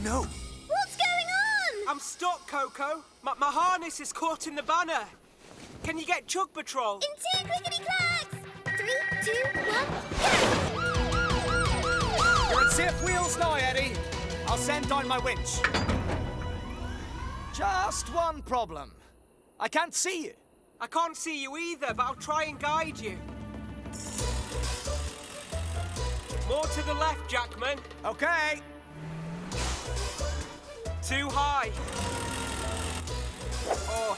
no! What's going on? I'm stuck, Koko. My harness is caught in the banner. Can you get Chug Patrol? In 2 clickety-clacks! 3, 2, 1, go! You're at safe wheels now, Eddie. I'll send down my winch. Just one problem. I can't see you. I can't see you either, but I'll try and guide you. More to the left, Jackman. Okay. Too high. Oh,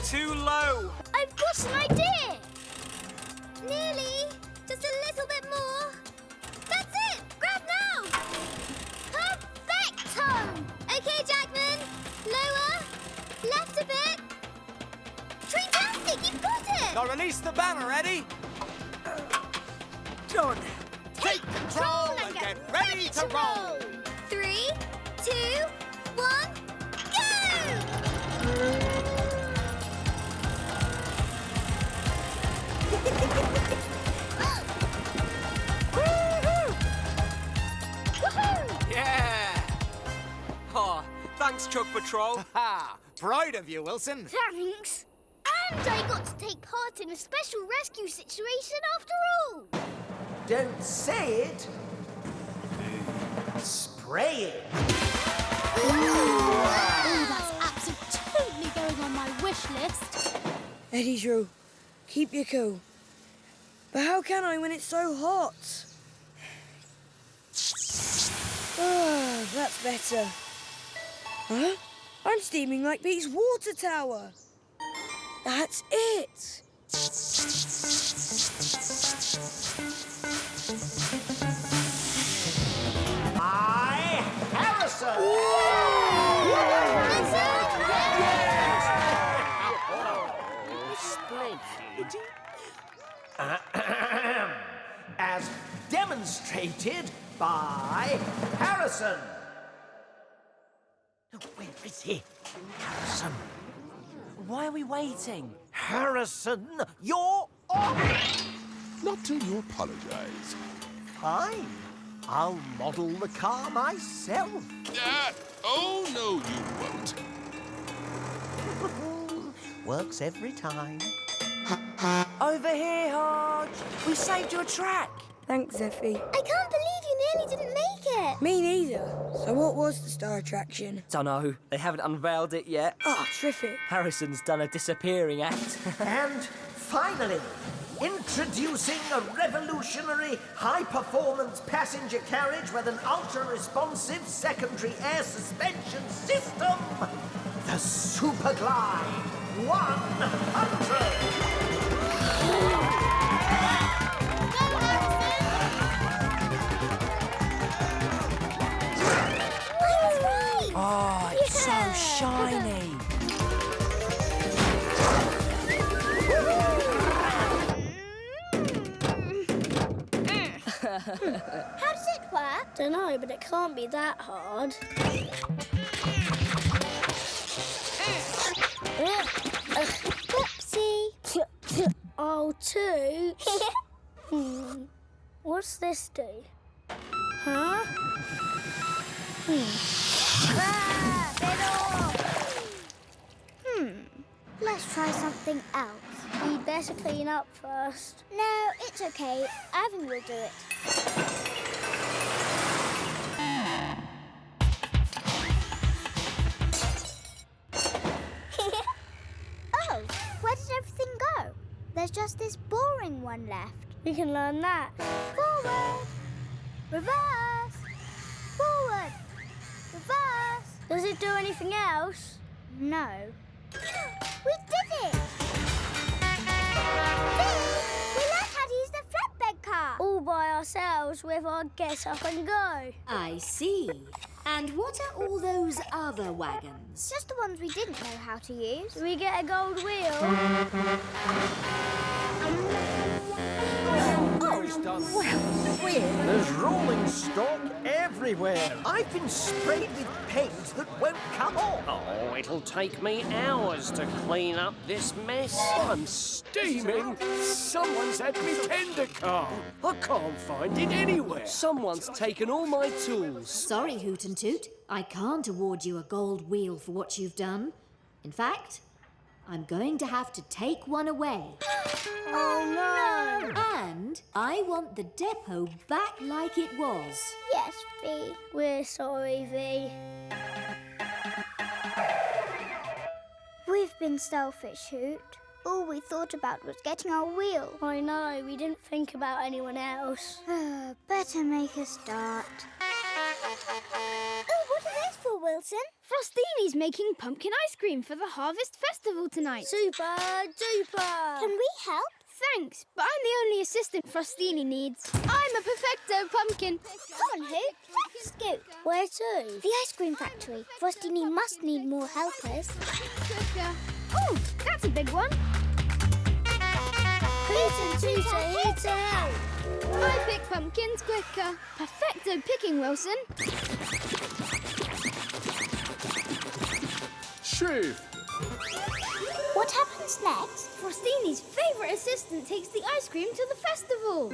too low. I've got an idea! Nearly. Just a little bit more. That's it! Grab now! Perfecto! Okay, Jackman. Lower. Left a bit. Fantastic! You've got it! Now release the banner, Eddie. Done. Take control and get ready to roll. 3, 2, 1, go! Woohoo! Yeah. Oh, thanks, Chug Patrol. Ha! Proud of you, Wilson. Thanks. And I got to take part in a special rescue situation after all. Don't say it. Spray it. Oh, that's absolutely going on my wish list. Eddie Drew, keep your cool. But how can I when it's so hot? Ah, that's better. Huh? I'm steaming like Pete's water tower. That's it. Harrison! As demonstrated by Harrison. No, where is he? Harrison. Why are we waiting? Harrison, you're off. Not till you apologise. Fine. I'll model the car myself. Oh, no, you won't. Works every time. Over here, Hodge. We saved your track. Thanks, Effie. I can't believe you nearly didn't make it. Me neither. So what was the star attraction? Dunno. They haven't unveiled it yet. Oh, terrific. Harrison's done a disappearing act. And finally, introducing a revolutionary high-performance passenger carriage with an ultra-responsive secondary air suspension system. The Superglide 100. Oh, it's so shiny. How does it work? Dunno, but it can't be that hard. Whoopsie. Oh, Toot. What's this do? Huh? Let's try something else. We'd better clean up first. No, it's okay. Avon will do it. Oh, where did everything go? There's just this boring one left. We can learn that. Forward. Reverse. Forward. Reverse. Does it do anything else? No. We did it! See? We learned how to use the flatbed car. All by ourselves with our get up and go. I see. And what are all those other wagons? Just the ones we didn't know how to use. Do we get a gold wheel? There's rolling stock everywhere. I've been sprayed with paint that won't come off. Oh, it'll take me hours to clean up this mess. I'm steaming. Someone's had me tender car. I can't find it anywhere. Someone's taken all my tools. Sorry, Hoot and Toot. I can't award you a gold wheel for what you've done. In fact, I'm going to have to take one away. Oh, no! And I want the depot back like it was. Yes, V. We're sorry, V. We've been selfish, Hoot. All we thought about was getting our wheel. I know, we didn't think about anyone else. Better make a start. Oh, what are these for, Wilson? Frostini's making pumpkin ice cream for the Harvest Festival tonight. Super duper! Can we help? Thanks, but I'm the only assistant Frostini needs. I'm a perfecto pumpkin. Come on, Hoot. Scoot. Where to? The ice cream factory. Frostini must need more helpers. Oh, that's a big one. Hoot and Toot are here to help. I pick pumpkins quicker. Perfecto picking, Wilson. Shift. What happens next? Frostini's favourite assistant takes the ice cream to the festival.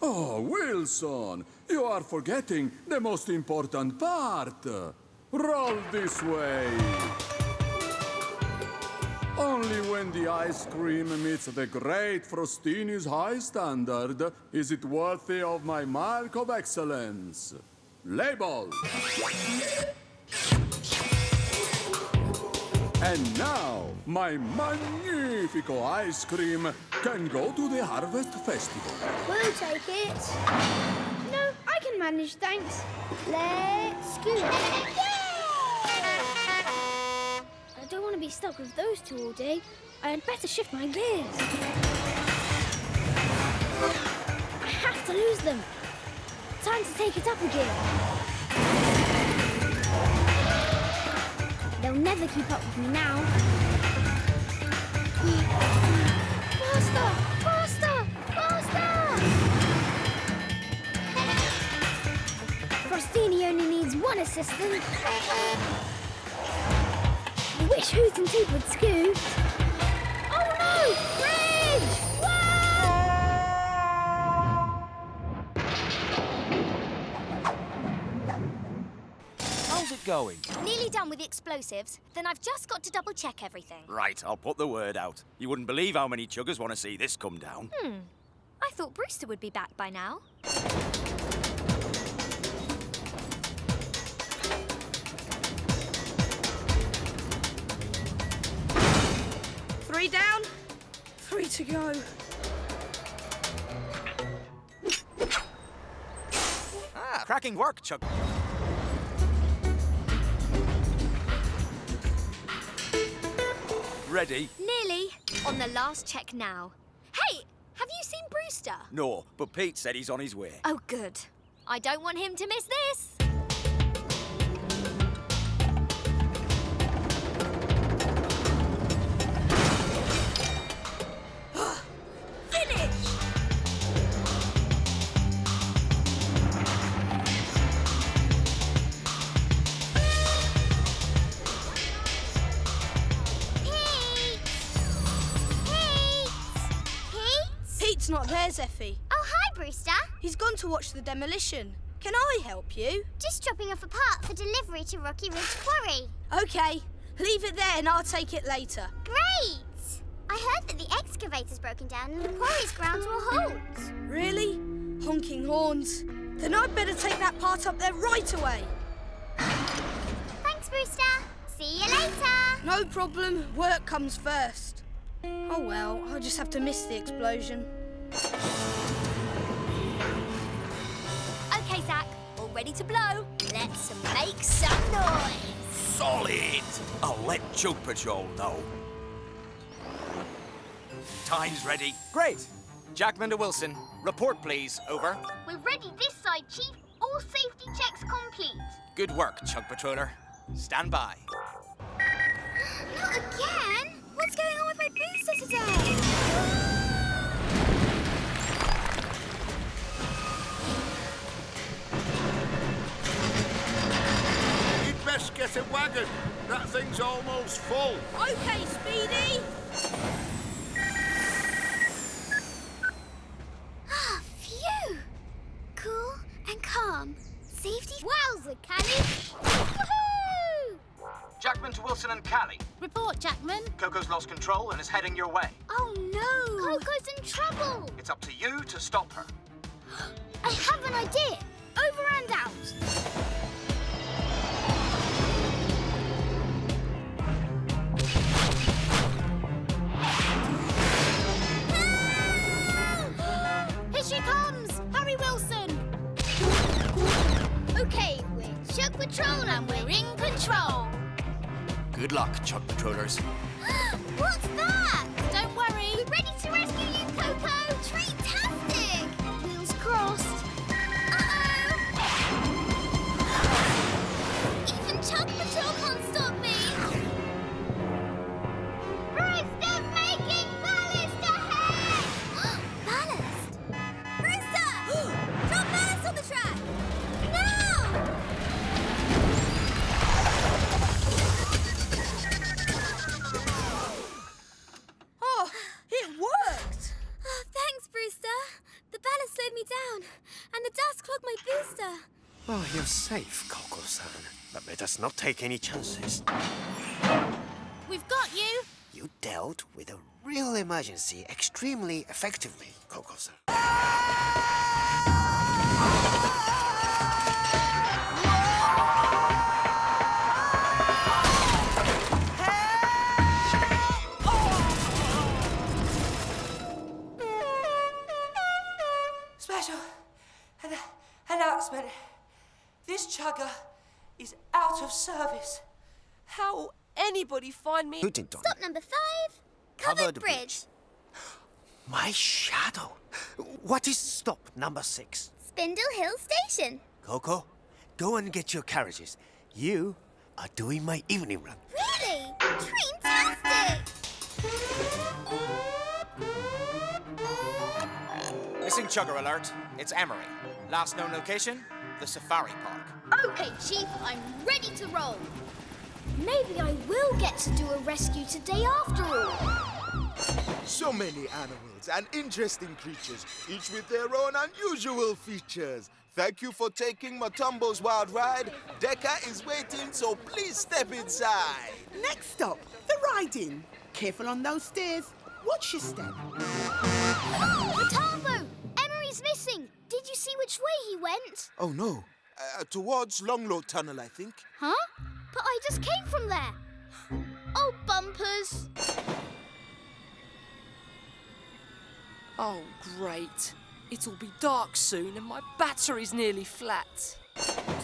Oh, Wilson, you are forgetting the most important part. Roll this way. Only when the ice cream meets the great Frostini's high standard is it worthy of my mark of excellence. Label. And now, my magnifico ice cream can go to the Harvest Festival. We'll take it. No, I can manage, thanks. Let's scoot. I don't want to be stuck with those two all day. I had better shift my gears. I have to lose them. Time to take it up a gear. They'll never keep up with me now. Faster! Faster! Faster! Frostini only needs one assistant. I wish Hoot and Toot would scoot. Oh no! Bridge! How's it going? Nearly done with the explosives. Then I've just got to double-check everything. Right, I'll put the word out. You wouldn't believe how many chuggers want to see this come down. I thought Brewster would be back by now. 3 down, 3 to go. Ah, cracking work, Chug. Ready? Nearly. On the last check now. Hey, have you seen Brewster? No, but Pete said he's on his way. Oh, good. I don't want him to miss this. Pete's not there, Zeffie. Oh, hi, Brewster. He's gone to watch the demolition. Can I help you? Just dropping off a part for delivery to Rocky Ridge Quarry. OK. Leave it there and I'll take it later. Great! I heard that the excavator's broken down and the quarry's ground to a halt. Really? Honking horns. Then I'd better take that part up there right away. Thanks, Brewster. See you later. No problem. Work comes first. Oh, well, I'll just have to miss the explosion. OK, Zach. All ready to blow. Let's make some noise. Solid! I'll let Chug patrol, though. Time's ready. Great. Jackman and Wilson, report, please. Over. We're ready this side, Chief. All safety checks complete. Good work, Chug Patroller. Stand by. Not again! What's going on with my booster today? You'd best get a wagon. That thing's almost full. OK, Speedy. Ah, phew! Cool and calm. safety. Wowza, Callie! Woohoo! Jackman to Wilson and Callie. Report, Jackman. Coco's lost control and is heading your way. Oh no! Coco's in trouble! It's up to you to stop her. I have an idea! Over and out! Here she comes! Hurry, Wilson! Okay, we're Chug Patrol and we're in control! Good luck, Chug Patrollers. What's that? Don't worry. We're ready to rescue you, Koko! Fantastic! Wheels crossed. Even Chug Patrol can't stop me! Brewster making ballast ahead! Ballast? Brewster! Drop ballast on the track! No! Oh, it worked! Oh, thanks, Brewster. The ballast slowed me down, and the dust clogged my booster. Oh, you're safe, Koko-san. But let us not take any chances. We've got you. You dealt with a real emergency extremely effectively, Koko-san. Special announcement. This chugger is out of service. How will anybody find me? Tootington. Stop number 5. Covered bridge. My shadow. What is stop number 6? Spindle Hill Station. Koko, go and get your carriages. You are doing my evening run. Really? Train-tastic! Missing chugger alert. It's Emery. Last known location, the Safari Park. Okay, Chief, I'm ready to roll. Maybe I will get to do a rescue today after all. So many animals and interesting creatures, each with their own unusual features. Thank you for taking Matumbo's wild ride. Decca is waiting, so please step inside. Next stop, the riding. Careful on those stairs. Watch your step. Matumbo! Emery's missing. Did you see which way he went? Oh, no. Towards Longlow Tunnel, I think. Huh? But I just came from there. Oh, bumpers. Oh, great. It'll be dark soon and my battery's nearly flat.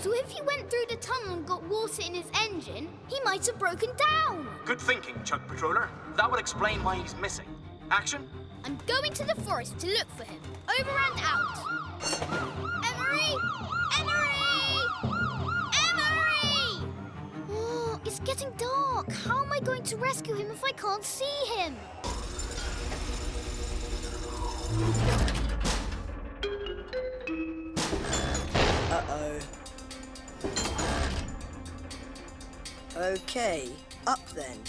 So if he went through the tunnel and got water in his engine, he might have broken down. Good thinking, Chug Patroller. That would explain why he's missing. Action? I'm going to the forest to look for him. Over and out. Emery! Emery! Emery! Oh, it's getting dark. How am I going to rescue him if I can't see him? Uh-oh. Okay, up then.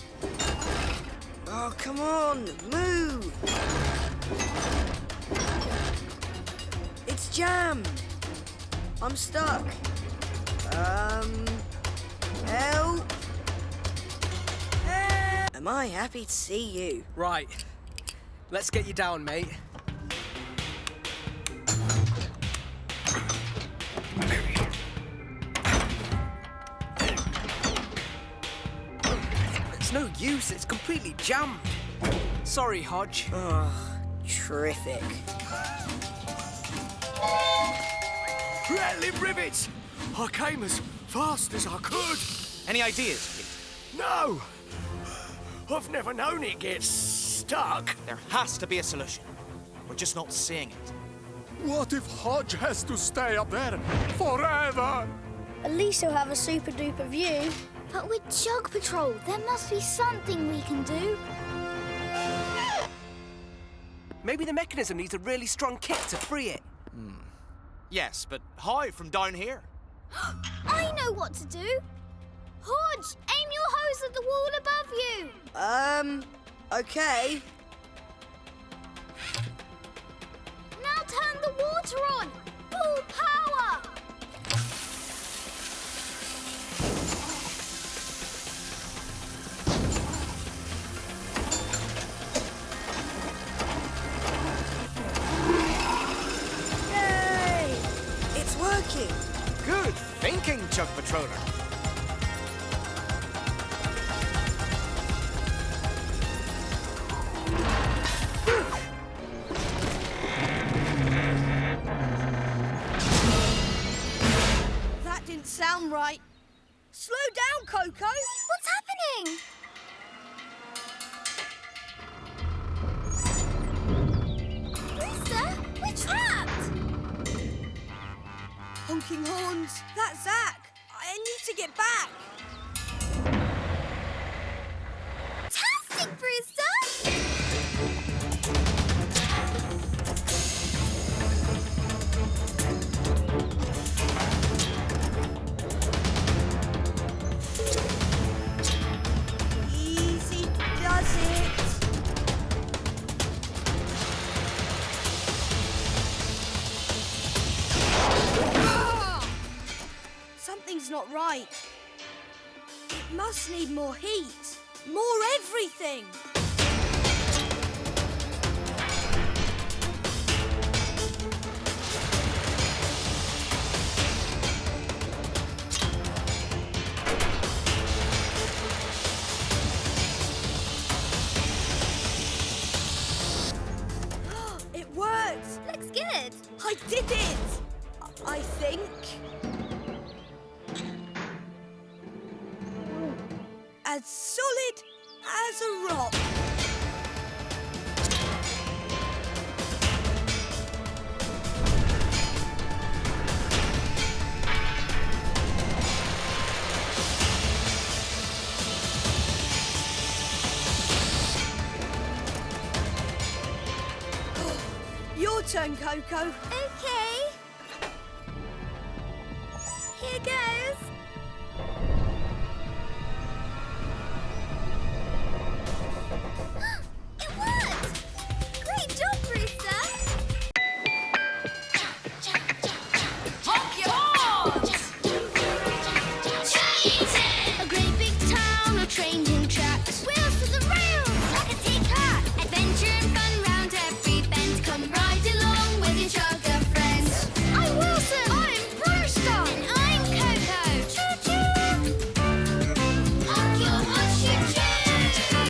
Oh, come on, move! It's jammed. I'm stuck. Help! Am I happy to see you? Right. Let's get you down, mate. It's no use, it's completely jammed. Sorry, Hodge. Oh, terrific. Rattling rivets! I came as fast as I could. Any ideas, Pete? No! I've never known it get stuck. There has to be a solution. We're just not seeing it. What if Hodge has to stay up there forever? At least he'll have a super-duper view. But with Chug Patrol, there must be something we can do. Maybe the mechanism needs a really strong kick to free it. Yes, but how from down here? I know what to do. Hodge, aim your hose at the wall above you. Okay. Now turn the water on. Full power. working. Good thinking, Chug Patroller. That didn't sound right. Slow down, Koko. What's happening? Brewster, we're trapped! Honking horns. That's Zach. I need to get back. Fantastic, Brewster! Easy does it. Something's not right. It must need more heat. More everything. It worked. Looks good. I did it. I think. As solid as a rock. Your turn, Koko. Okay. Here goes.